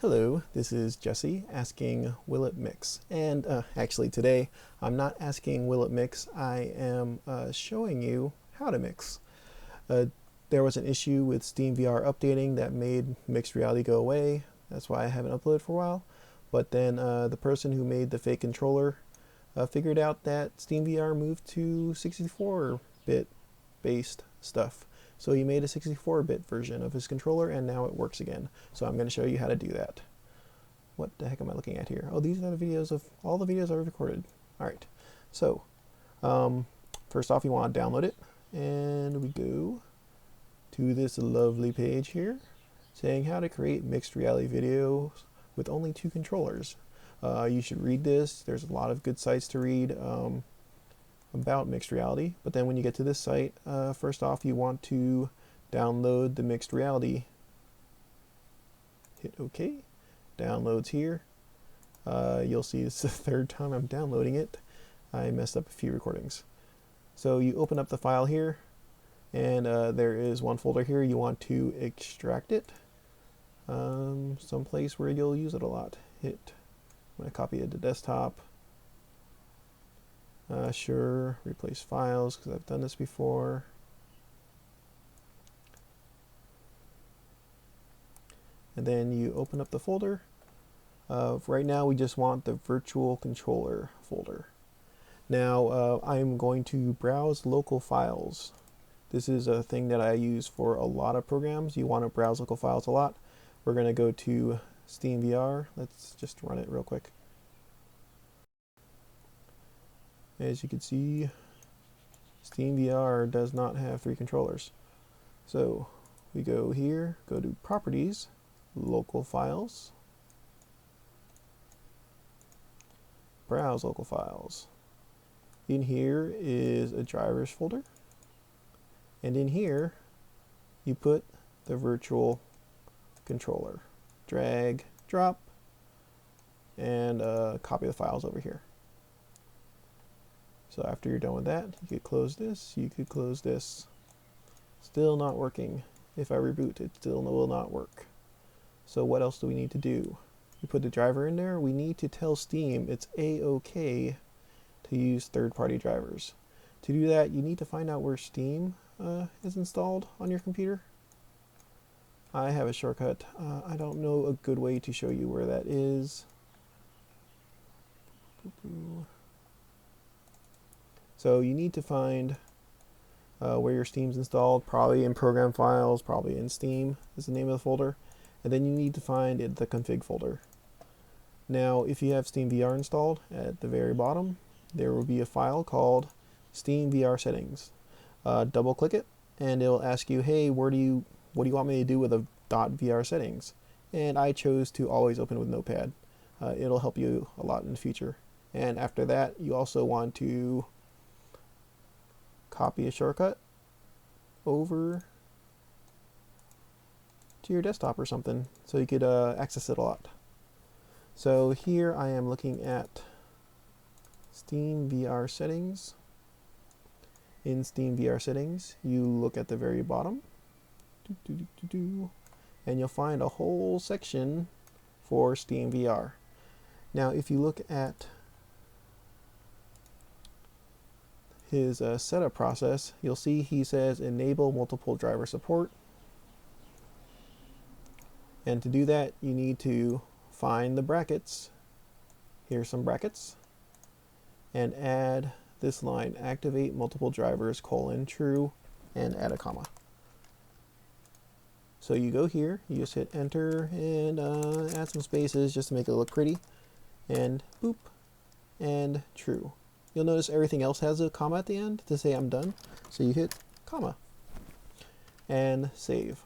Hello, this is Jessie asking will it mix? And actually today I'm not asking will it mix, I am showing you how to mix. Uh, there was an issue with SteamVR updating that made mixed reality go away. That's why I haven't uploaded for a while. But then the person who made the fake controller figured out that SteamVR moved to 64-bit based stuff. So he made a 64-bit version of his controller and now it works again. So I'm going to show you how to do that. What the heck am I looking at here? Oh, these are the videos of all the videos I've recorded. Alright, so first off you want to download it, and we go to this lovely page here saying how to create mixed reality videos with only 2 controllers. You should read this. There's a lot of good sites to read about mixed reality, but then when you get to this site, first off you want to download the mixed reality. Hit OK. Downloads here. You'll see it's the 3rd time I'm downloading it. I messed up a few recordings. So you open up the file here, and there is one folder here. You want to extract it someplace where you'll use it a lot. I'm going to copy it to desktop. Sure, replace files because I've done this before. And then you open up the folder. Right now we just want the virtual controller folder. Now I'm going to browse local files. This is a thing that I use for a lot of programs. You want to browse local files a lot. We're going to go to SteamVR. Let's just run it real quick. As you can see, SteamVR does not have 3 controllers. So we go here, go to Properties, Local Files, Browse Local Files. In here is a drivers folder, and in here you put the virtual controller. Drag, drop, and copy the files over here. So after you're done with that, you could close this, you could close this. Still not working. If I reboot, it still will not work. So what else do we need to do? We put the driver in there. We need to tell Steam it's A-OK to use third-party drivers. To do that, you need to find out where Steam is installed on your computer. I have a shortcut. I don't know a good way to show you where that is. So you need to find where your Steam's installed, probably in Program Files, probably in Steam is the name of the folder. And then you need to find the config folder. Now, if you have SteamVR installed, at the very bottom, there will be a file called SteamVR Settings. Double click it, and it'll ask you, hey, what do you want me to do with a .VR settings? And I chose to always open with Notepad. It'll help you a lot in the future. And after that, you also want to copy a shortcut over to your desktop or something so you could access it a lot. So here I am looking at SteamVR settings. In SteamVR settings, you look at the very bottom, and you'll find a whole section for SteamVR. Now if you look at his setup process, you'll see he says enable multiple driver support. And to do that, you need to find the brackets. Here's some brackets. And add this line, activate multiple drivers, true, and add a comma. So you go here, you just hit enter and add some spaces just to make it look pretty. And boop, and true. You'll notice everything else has a comma at the end to say I'm done. So you hit comma and save.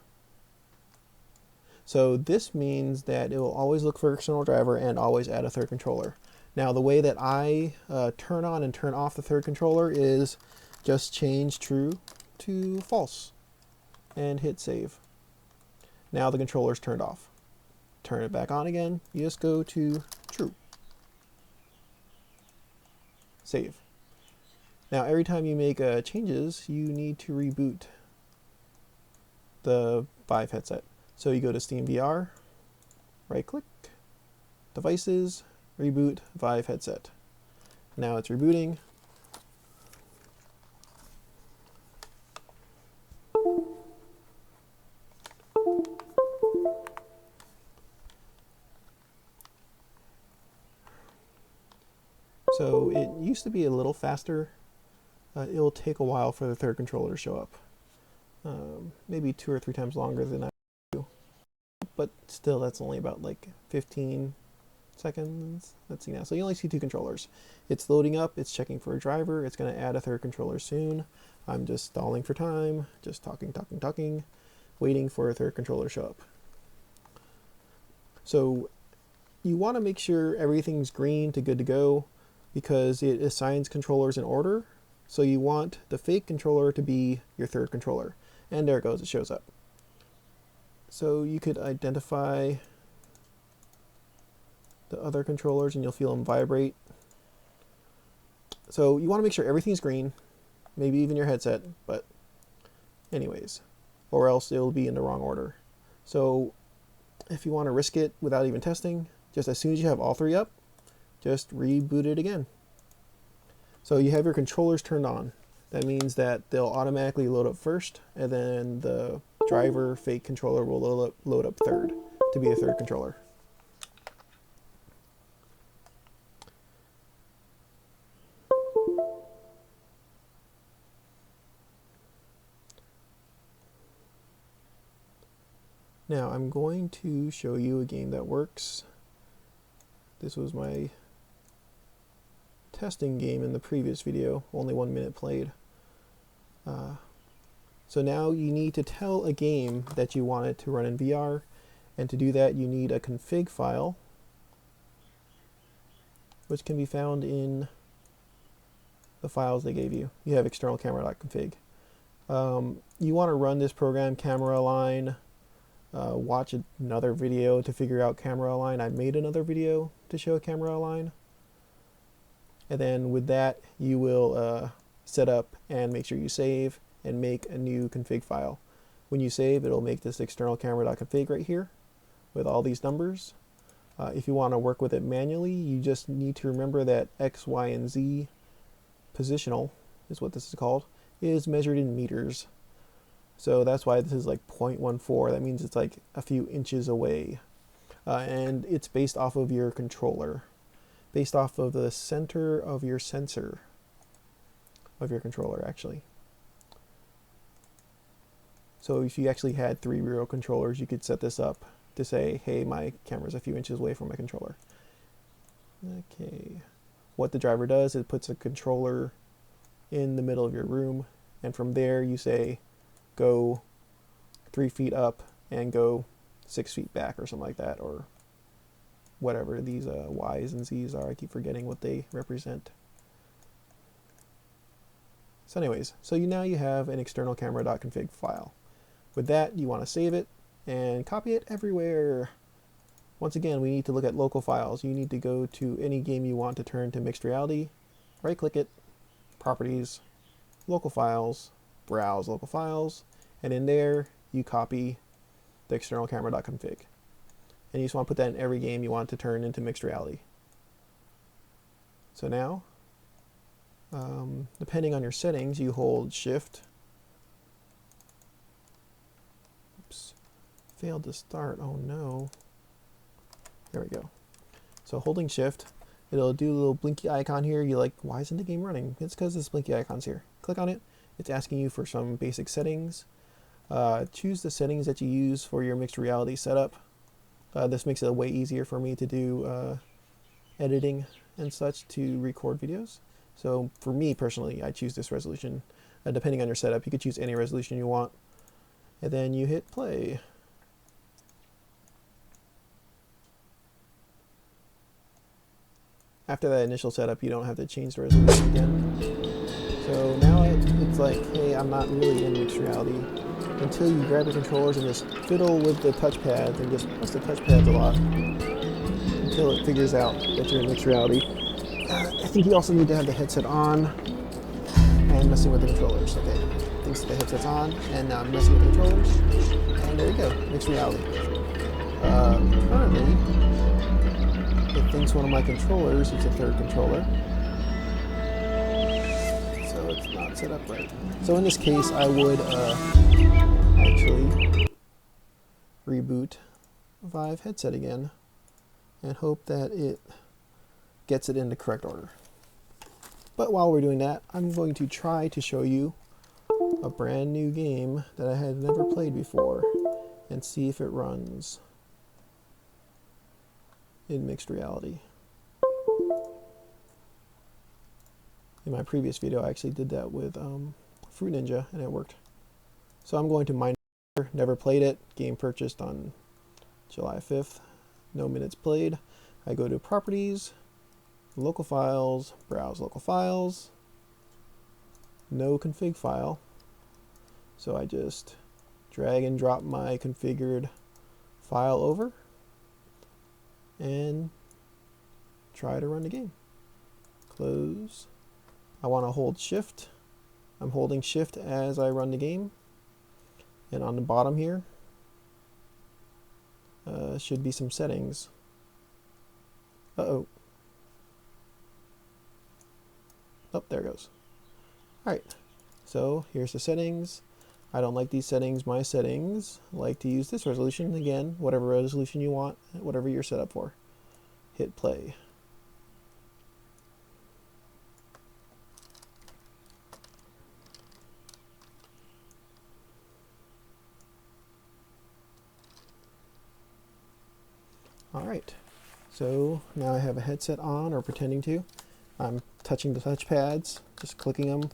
So this means that it will always look for external driver and always add a third controller. Now the way that I turn on and turn off the third controller is just change true to false and hit save. Now the controller's turned off. Turn it back on again, you just go to true. Save. Now every time you make changes, you need to reboot the Vive headset. So you go to SteamVR, right click, devices, reboot Vive headset. Now it's rebooting. So it used to be a little faster. It'll take a while for the third controller to show up. Maybe 2 or 3 times longer than I do. But still, that's only about like 15 seconds. Let's see now. So you only see 2 controllers. It's loading up, it's checking for a driver, it's going to add a third controller soon. I'm just stalling for time, just talking, waiting for a third controller to show up. So you want to make sure everything's green to good to go, because it assigns controllers in order. So you want the fake controller to be your third controller. And there it goes, it shows up. So you could identify the other controllers and you'll feel them vibrate. So you want to make sure everything's green, maybe even your headset, but anyways, or else it'll be in the wrong order. So if you want to risk it without even testing, just as soon as you have all 3 up, just reboot it again. So you have your controllers turned on. That means that they'll automatically load up first, and then the driver fake controller will load up third to be a third controller. Now I'm going to show you a game that works. This was my testing game in the previous video, only 1 minute played. So now you need to tell a game that you want it to run in VR, and to do that you need a config file, which can be found in the files they gave you. You have external camera.config. You want to run this program camera align, watch another video to figure out camera align. I made another video to show camera align. And then with that, you will set up and make sure you save and make a new config file. When you save, it'll make this external camera.config right here with all these numbers. If you want to work with it manually, you just need to remember that X, Y, and Z positional is what this is called, is measured in meters. So that's why this is like 0.14. That means it's like a few inches away. And it's based off of your controller, based off of the center of your sensor of your controller, actually. So if you actually had 3 real controllers, you could set this up to say, hey, my camera's a few inches away from my controller. Okay. What the driver does is it puts a controller in the middle of your room, and from there you say, go 3 feet up and go 6 feet back or something like that, or whatever these Y's and Z's are. I keep forgetting what they represent. So anyways, so now you have an external camera.config file. With that, you want to save it and copy it everywhere. Once again, we need to look at local files. You need to go to any game you want to turn to mixed reality, right click it, properties, local files, browse local files, and in there you copy the external camera.config. And you just want to put that in every game you want to turn into mixed reality. So now, depending on your settings, you hold shift. Oops, failed to start, oh no. There we go. So holding shift, it'll do a little blinky icon here. You're like, why isn't the game running? It's because this blinky icon's here. Click on it. It's asking you for some basic settings. Choose the settings that you use for your mixed reality setup. This makes it way easier for me to do editing and such to record videos. So for me personally, I choose this resolution. Depending on your setup, you could choose any resolution you want. And then you hit play. After that initial setup, you don't have to change the resolution again. So now it's like, hey, I'm not really in mixed reality, until you grab the controllers and just fiddle with the touchpads and just press the touchpads a lot until it figures out that you're in mixed reality. I think you also need to have the headset on and messing with the controllers. Okay, thinks the headset's on, and now I'm messing with the controllers, and there you go, mixed reality. Currently, it thinks one of my controllers is a third controller, so it's not set up right. So in this case, I would actually reboot Vive headset again and hope that it gets it into correct order. But while we're doing that, I'm going to try to show you a brand new game that I had never played before and see if it runs in mixed reality. In my previous video, I actually did that with Fruit Ninja and it worked. So I'm going to Mine, never played it, game purchased on July 5th, no minutes played. I go to Properties, Local Files, Browse Local Files, no config file. So I just drag and drop my configured file over and try to run the game. Close. I want to hold shift. I'm holding shift as I run the game. And on the bottom here should be some settings. Uh-oh. Oh, there it goes. Alright, so here's the settings. I don't like these settings. My settings like to use this resolution. Again, whatever resolution you want, whatever you're set up for. Hit play. Alright, so now I have a headset on, or pretending to. I'm touching the touch pads, just clicking them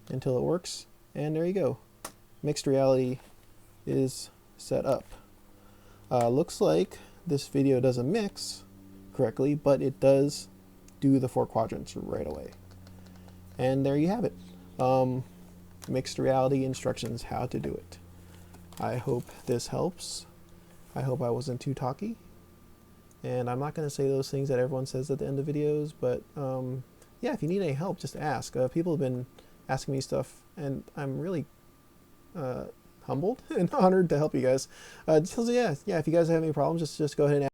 until it works, and there you go. Mixed reality is set up. Looks like this video doesn't mix correctly, but it does do the 4 quadrants right away. And there you have it. Mixed reality instructions, how to do it. I hope this helps. I hope I wasn't too talky. And I'm not going to say those things that everyone says at the end of videos, but yeah, if you need any help, just ask. People have been asking me stuff, and I'm really humbled and honored to help you guys. So yeah, if you guys have any problems, just go ahead and ask.